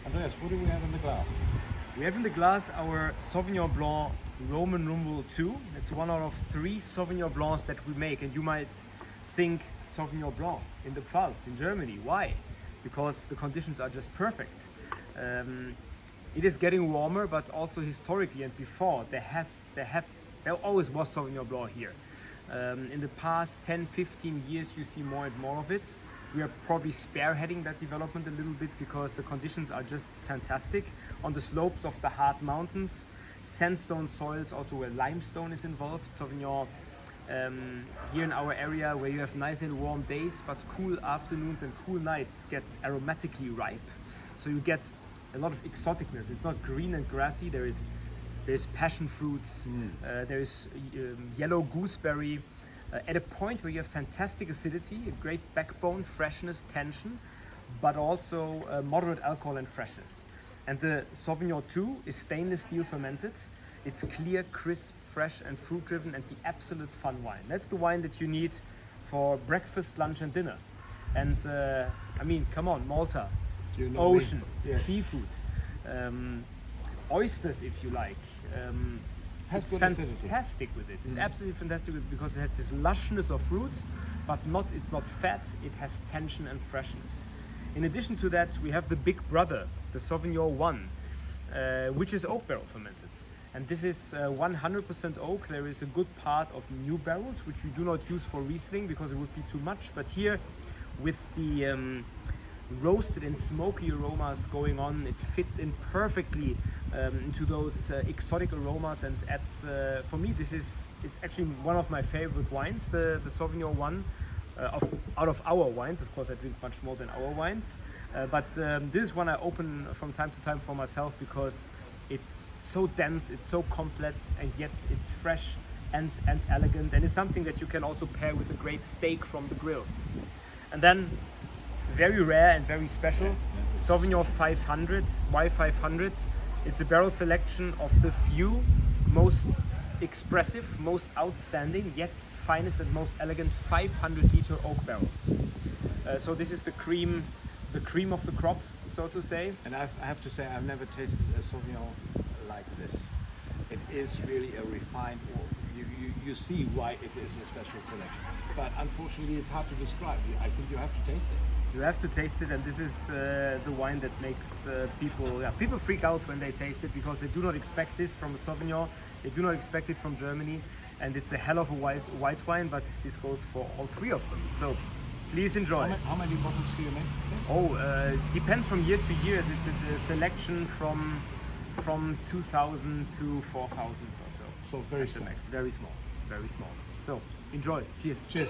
Andreas, what do we have in the glass? We have in the glass our Sauvignon Blanc Roman numeral 2. It's one out of 3 Sauvignon Blancs that we make, and you might think Sauvignon Blanc in the Pfalz, in Germany. Why? Because the conditions are just perfect. It is getting warmer, but also historically and before there always was Sauvignon Blanc here. In the past 10-15 years you see more and more of it. We are probably spearheading that development a little bit because the conditions are just fantastic. On the slopes of the hard mountains, sandstone soils, also where limestone is involved. Sauvignon here in our area, where you have nice and warm days but cool afternoons and cool nights, gets aromatically ripe. So you get a lot of exoticness. It's not green and grassy. There's passion fruits, there's yellow gooseberry, at a point where you have fantastic acidity, a great backbone, freshness, tension, but also moderate alcohol and freshness. And the Sauvignon 2 is stainless steel fermented. It's clear, crisp, fresh and fruit driven, and the absolute fun wine. That's the wine that you need for breakfast, lunch and dinner. And I mean, come on, Malta, You know ocean, me. Yeah. seafoods, oysters if you like. Has It's good acidity. fantastic with it. It's absolutely fantastic with it because it has this lushness of fruits, but it's not fat. It has tension and freshness. In addition to that, we have the big brother, the Sauvignon 1, which is oak barrel fermented. And this is 100% oak. There is a good part of new barrels, which we do not use for Riesling because it would be too much. But here, with the roasted and smoky aromas going on, it fits in perfectly into those exotic aromas, and adds, for me, it's actually one of my favorite wines, the Sauvignon 1, out of our wines. Of course I drink much more than our wines, but this is one I open from time to time for myself because it's so dense, it's so complex, and yet it's fresh and elegant, and it's something that you can also pair with a great steak from the grill. And then, very rare and very special, Sauvignon 500. Why 500? It's a barrel selection of the few most expressive, most outstanding, yet finest and most elegant 500-liter oak barrels. So this is the cream of the crop, so to say. And I have to say, I've never tasted a Sauvignon like this. It is really a refined, you see why it is a special selection. But unfortunately, it's hard to describe. I think you have to taste it. You have to taste it, and this is the wine that makes people freak out when they taste it because they do not expect this from a Sauvignon. They do not expect it from Germany, and it's a hell of a white wine, but this goes for all 3 of them. So please enjoy. How many bottles do you make? Depends from year to year. It's a selection from 2,000 to 4,000 or so. So very small. Very small. So enjoy. Cheers. Cheers.